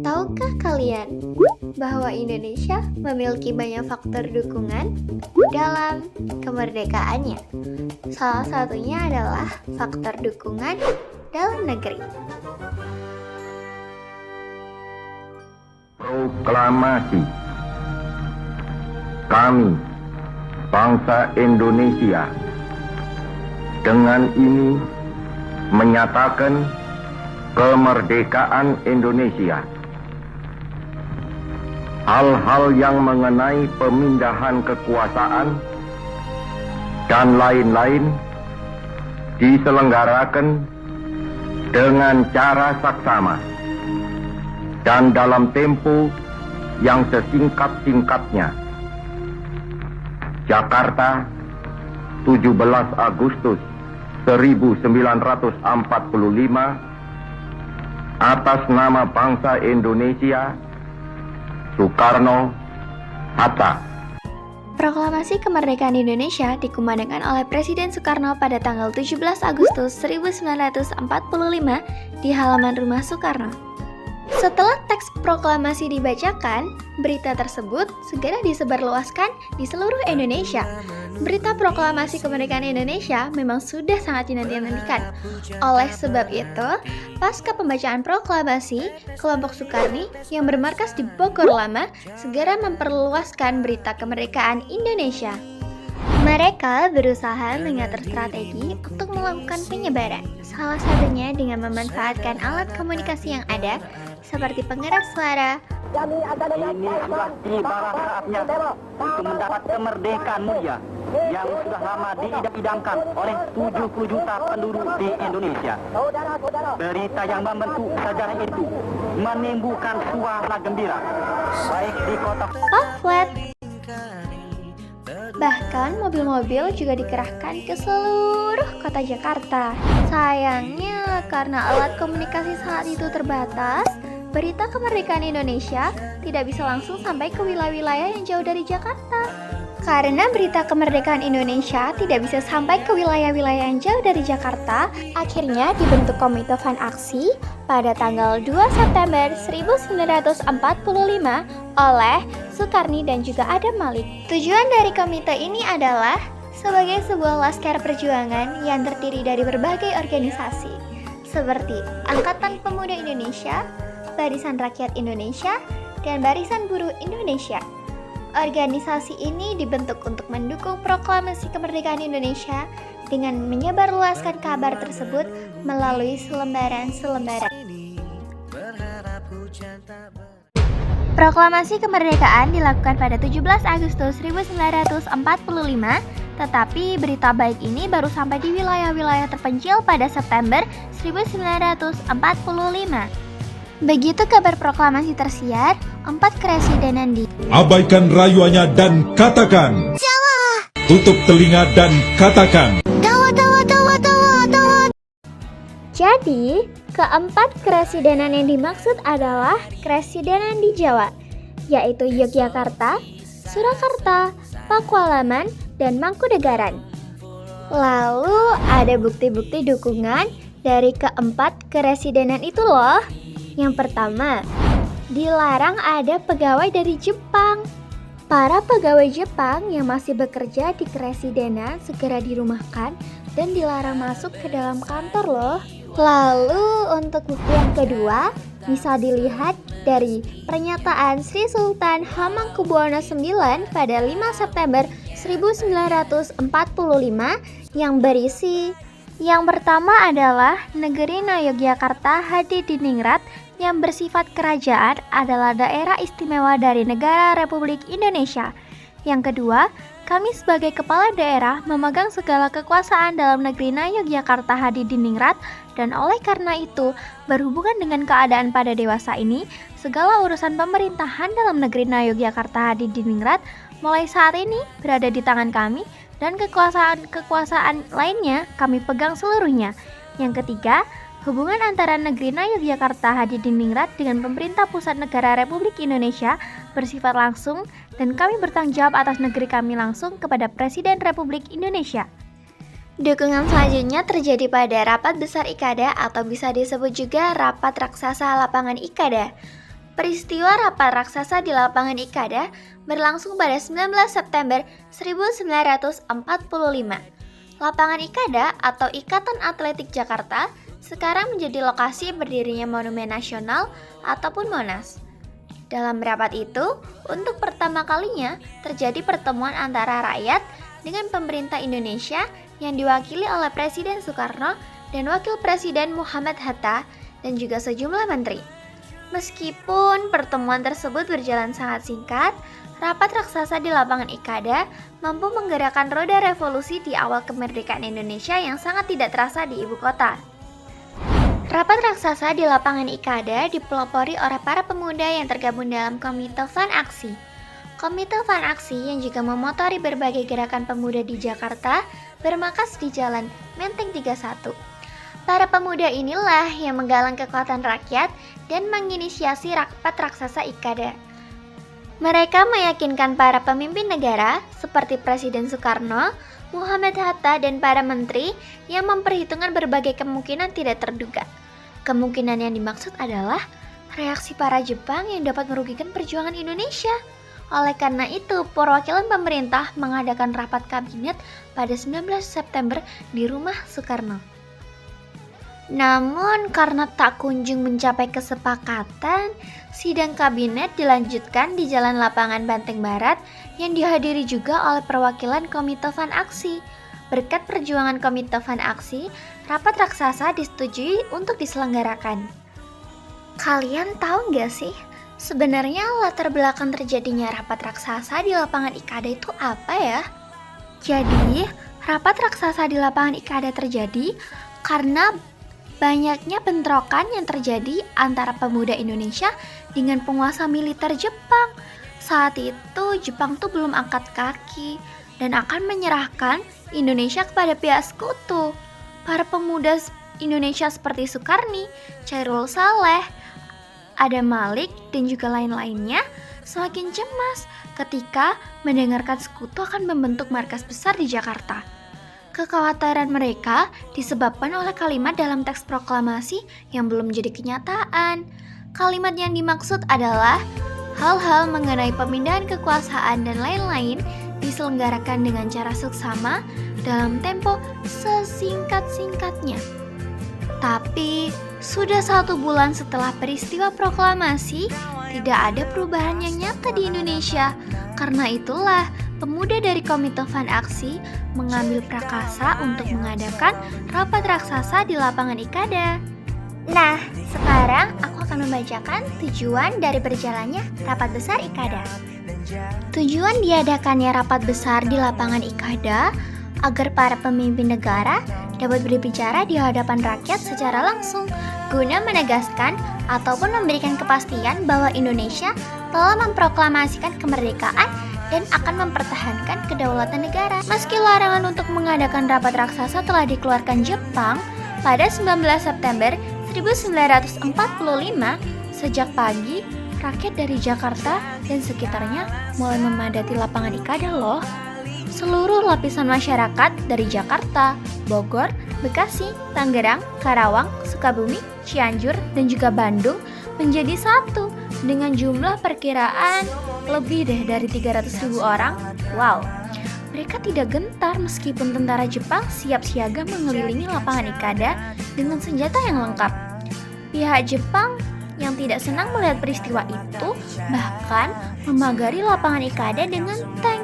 Tahukah kalian bahwa Indonesia memiliki banyak faktor dukungan dalam kemerdekaannya? Salah satunya adalah faktor dukungan dalam negeri. Proklamasi. Kami, bangsa Indonesia, dengan ini menyatakan kemerdekaan Indonesia. Hal-hal yang mengenai pemindahan kekuasaan dan lain-lain diselenggarakan dengan cara saksama dan dalam tempo yang sesingkat-singkatnya. Jakarta, 17 Agustus 1945, atas nama bangsa Indonesia, Soekarno, Hatta. Proklamasi kemerdekaan Indonesia dikumandangkan oleh Presiden Soekarno pada tanggal 17 Agustus 1945 di halaman rumah Soekarno. Setelah teks proklamasi dibacakan, berita tersebut segera disebarluaskan di seluruh Indonesia. Berita proklamasi kemerdekaan Indonesia memang sudah sangat dinanti-nantikan. Oleh sebab itu, pasca pembacaan proklamasi, kelompok Soekarni yang bermarkas di Bogor Lama segera memperluaskan berita kemerdekaan Indonesia. Mereka berusaha mengatur strategi untuk melakukan penyebaran, salah satunya dengan memanfaatkan alat komunikasi yang ada, seperti penggerak suara. Ini sudah tiba saatnya untuk mendapat kemerdekaan mulia yang sudah lama diidam-idamkan oleh 70 juta penduduk di Indonesia. Berita yang membentuk sejarah itu menimbulkan suara gembira, baik di kota Pamflet. Bahkan mobil-mobil juga dikerahkan ke seluruh kota Jakarta. Sayangnya karena alat komunikasi saat itu terbatas, berita kemerdekaan Indonesia tidak bisa langsung sampai ke wilayah-wilayah yang jauh dari Jakarta. Karena berita kemerdekaan Indonesia tidak bisa sampai ke wilayah-wilayah yang jauh dari Jakarta, akhirnya dibentuk Komite Van Aksi pada tanggal 2 September 1945 oleh Soekarni dan juga Adam Malik. Tujuan dari komite ini adalah sebagai sebuah laskar perjuangan yang terdiri dari berbagai organisasi seperti Angkatan Pemuda Indonesia, Barisan Rakyat Indonesia, dan Barisan Buruh Indonesia. Organisasi ini dibentuk untuk mendukung proklamasi kemerdekaan Indonesia dengan menyebarluaskan kabar tersebut melalui selembaran-selembaran. Proklamasi kemerdekaan dilakukan pada 17 Agustus 1945, tetapi berita baik ini baru sampai di wilayah-wilayah terpencil pada September 1945. Begitu kabar proklamasi tersiar, 4 kepresidenan di abaikan rayuannya dan katakan Jawa. Tutup telinga dan katakan Tawa. Jadi, keempat kepresidenan yang dimaksud adalah kepresidenan di Jawa, yaitu Yogyakarta, Surakarta, Pakualaman, dan Mangkunegaran. Lalu ada bukti-bukti dukungan dari keempat kepresidenan itu loh. Yang pertama, dilarang ada pegawai dari Jepang. Para pegawai Jepang yang masih bekerja di kepresidenan segera dirumahkan dan dilarang masuk ke dalam kantor loh. Lalu untuk bukti yang kedua, bisa dilihat dari pernyataan Sri Sultan Hamengkubuwono IX pada 5 September 1945 yang berisi yang pertama adalah Negeri Yogyakarta Hadidiningrat yang bersifat kerajaan adalah daerah istimewa dari negara Republik Indonesia. Yang kedua, kami sebagai kepala daerah memegang segala kekuasaan dalam negeri Yogyakarta Hadidiningrat dan oleh karena itu, berhubungan dengan keadaan pada dewasa ini, segala urusan pemerintahan dalam negeri Yogyakarta Hadidiningrat mulai saat ini berada di tangan kami dan kekuasaan lainnya kami pegang seluruhnya. Yang ketiga, hubungan antara negeri Yogyakarta Hadidiningrat dengan pemerintah pusat negara Republik Indonesia bersifat langsung dan kami bertanggung jawab atas negeri kami langsung kepada Presiden Republik Indonesia. Dukungan selanjutnya terjadi pada Rapat Besar Ikada atau bisa disebut juga Rapat Raksasa Lapangan Ikada. Peristiwa Rapat Raksasa di Lapangan Ikada berlangsung pada 19 September 1945. Lapangan Ikada atau Ikatan Atletik Jakarta sekarang menjadi lokasi berdirinya Monumen Nasional ataupun Monas. Dalam rapat itu, untuk pertama kalinya terjadi pertemuan antara rakyat dengan pemerintah Indonesia yang diwakili oleh Presiden Soekarno dan Wakil Presiden Muhammad Hatta dan juga sejumlah menteri. Meskipun pertemuan tersebut berjalan sangat singkat, rapat raksasa di Lapangan Ikada mampu menggerakkan roda revolusi di awal kemerdekaan Indonesia yang sangat tidak terasa di ibu kota. Rapat raksasa di Lapangan Ikada dipelopori oleh para pemuda yang tergabung dalam Komite Van Aksi. Komite Van Aksi yang juga memotori berbagai gerakan pemuda di Jakarta bermarkas di Jalan Menteng 31. Para pemuda inilah yang menggalang kekuatan rakyat dan menginisiasi rapat raksasa Ikada. Mereka meyakinkan para pemimpin negara seperti Presiden Soekarno, Muhammad Hatta, dan para menteri yang memperhitungkan berbagai kemungkinan tidak terduga. Kemungkinan yang dimaksud adalah reaksi para Jepang yang dapat merugikan perjuangan Indonesia. Oleh karena itu, perwakilan pemerintah mengadakan rapat kabinet pada 19 September di rumah Soekarno. Namun karena tak kunjung mencapai kesepakatan, sidang kabinet dilanjutkan di Jalan Lapangan Banteng Barat yang dihadiri juga oleh perwakilan Komite Van Aksi. Berkat perjuangan Komite Van Aksi, rapat raksasa disetujui untuk diselenggarakan. Kalian tahu nggak sih, sebenarnya latar belakang terjadinya rapat raksasa di Lapangan Ikada itu apa ya? Jadi, rapat raksasa di Lapangan Ikada terjadi karena banyaknya bentrokan yang terjadi antara pemuda Indonesia dengan penguasa militer Jepang. Saat itu Jepang tuh belum angkat kaki dan akan menyerahkan Indonesia kepada pihak sekutu. Para pemuda Indonesia seperti Sukarni, Chairul Saleh, Adam Malik, dan juga lain-lainnya semakin cemas ketika mendengarkan sekutu akan membentuk markas besar di Jakarta. Kekhawatiran mereka disebabkan oleh kalimat dalam teks proklamasi yang belum jadi kenyataan. Kalimat yang dimaksud adalah hal-hal mengenai pemindahan kekuasaan dan lain-lain diselenggarakan dengan cara seksama dalam tempo sesingkat-singkatnya. Tapi, sudah 1 bulan setelah peristiwa proklamasi, tidak ada perubahan yang nyata di Indonesia. Karena itulah, pemuda dari Komite Van Aksi mengambil prakarsa untuk mengadakan rapat raksasa di Lapangan Ikada. Nah, sekarang aku akan membacakan tujuan dari berjalannya Rapat Besar Ikada. Tujuan diadakannya rapat besar di Lapangan Ikada agar para pemimpin negara dapat berbicara di hadapan rakyat secara langsung guna menegaskan ataupun memberikan kepastian bahwa Indonesia telah memproklamasikan kemerdekaan dan akan mempertahankan kedaulatan negara. Meski larangan untuk mengadakan rapat raksasa telah dikeluarkan Jepang pada 19 September 1945, sejak pagi rakyat dari Jakarta dan sekitarnya mulai memadati Lapangan Ikada loh. Seluruh lapisan masyarakat dari Jakarta, Bogor, Bekasi, Tangerang, Karawang, Sukabumi, Cianjur, dan juga Bandung menjadi satu dengan jumlah perkiraan lebih dari 300.000 orang. Wow, mereka tidak gentar meskipun tentara Jepang siap siaga mengelilingi Lapangan Ikada dengan senjata yang lengkap. Pihak Jepang yang tidak senang melihat peristiwa itu bahkan memagari Lapangan Ikada dengan tank.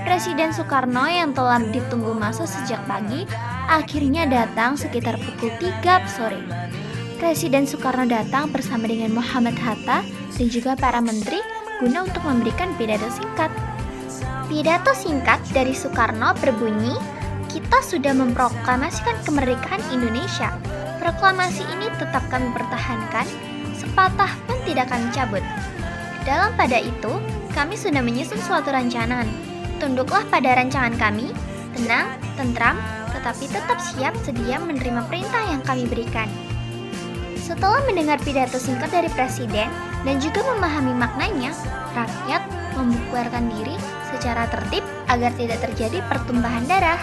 Presiden Soekarno yang telah ditunggu masa sejak pagi akhirnya datang sekitar pukul 3 sore. Presiden Soekarno datang bersama dengan Muhammad Hatta dan juga para menteri guna untuk memberikan pidato singkat. Pidato singkat dari Soekarno berbunyi, "Kita sudah memproklamasikan kemerdekaan Indonesia. Proklamasi ini tetap kami pertahankan, sepatah pun tidak kami cabut. Dalam pada itu, kami sudah menyusun suatu rancangan. Tunduklah pada rancangan kami, tenang, tentram, tetapi tetap siap sedia menerima perintah yang kami berikan." Setelah mendengar pidato singkat dari Presiden dan juga memahami maknanya, rakyat membubarkan diri secara tertib agar tidak terjadi pertumpahan darah.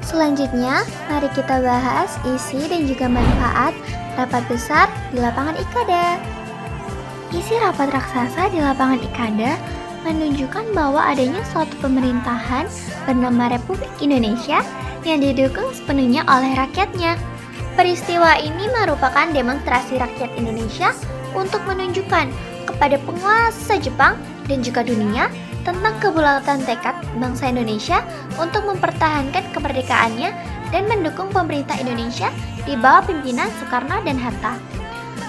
Selanjutnya, mari kita bahas isi dan juga manfaat rapat besar di lapangan IKADA. Isi rapat raksasa di lapangan IKADA menunjukkan bahwa adanya suatu pemerintahan bernama Republik Indonesia yang didukung sepenuhnya oleh rakyatnya. Peristiwa ini merupakan demonstrasi rakyat Indonesia untuk menunjukkan kepada penguasa Jepang dan juga dunia tentang kebulatan tekad bangsa Indonesia untuk mempertahankan kemerdekaannya dan mendukung pemerintah Indonesia di bawah pimpinan Soekarno dan Hatta.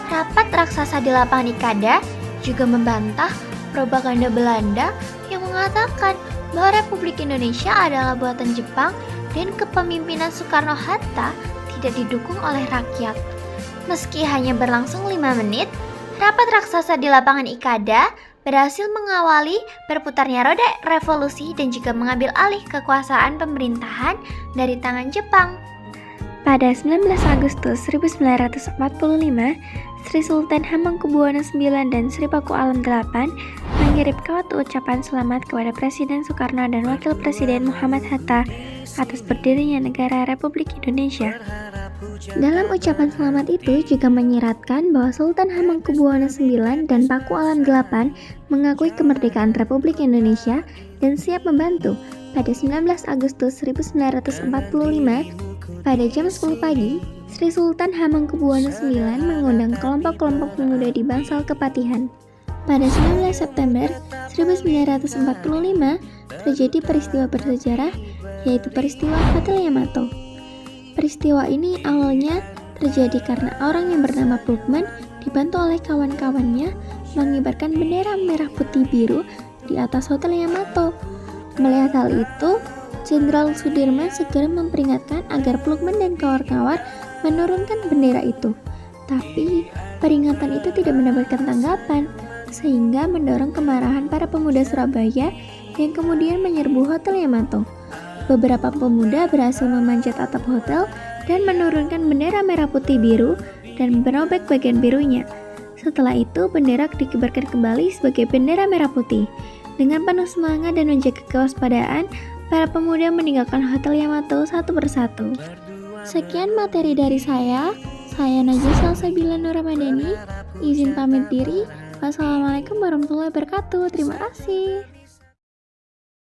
Rapat raksasa di lapangan IKADA juga membantah propaganda Belanda yang mengatakan bahwa Republik Indonesia adalah buatan Jepang dan kepemimpinan Soekarno-Hatta tidak didukung oleh rakyat. Meski hanya berlangsung 5 menit, rapat raksasa di lapangan IKADA berhasil mengawali berputarnya roda revolusi dan juga mengambil alih kekuasaan pemerintahan dari tangan Jepang. Pada 19 Agustus 1945, Sri Sultan Hamengkubuwono IX dan Sri Paku Alam VIII mengirim kawat ucapan selamat kepada Presiden Soekarno dan Wakil Presiden Muhammad Hatta atas berdirinya negara Republik Indonesia. Dalam ucapan selamat itu juga menyiratkan bahwa Sultan Hamengkubuwono IX dan Paku Alam VIII mengakui kemerdekaan Republik Indonesia dan siap membantu. Pada 19 Agustus 1945, pada jam 10 pagi, Sri Sultan Hamengkubuwono IX mengundang kelompok-kelompok pemuda di Bangsal Kepatihan. Pada 19 September 1945, terjadi peristiwa bersejarah, yaitu peristiwa Hotel Yamato. Peristiwa ini awalnya terjadi karena orang yang bernama Plukman dibantu oleh kawan-kawannya mengibarkan bendera merah putih biru di atas Hotel Yamato. Melihat hal itu, Jenderal Sudirman segera memperingatkan agar Plukman dan kawan-kawan menurunkan bendera itu. Tapi peringatan itu tidak mendapatkan tanggapan, sehingga mendorong kemarahan para pemuda Surabaya yang kemudian menyerbu Hotel Yamato. Beberapa pemuda berhasil memanjat atap hotel dan menurunkan bendera merah putih biru dan merobek bagian birunya. Setelah itu, bendera dikibarkan kembali sebagai bendera merah putih. Dengan penuh semangat dan menjaga kewaspadaan, para pemuda meninggalkan Hotel Yamato satu persatu. Sekian materi dari saya Najwa Salsabila Nur Ramadhani, izin pamit diri. Wassalamualaikum warahmatullahi wabarakatuh. Terima kasih.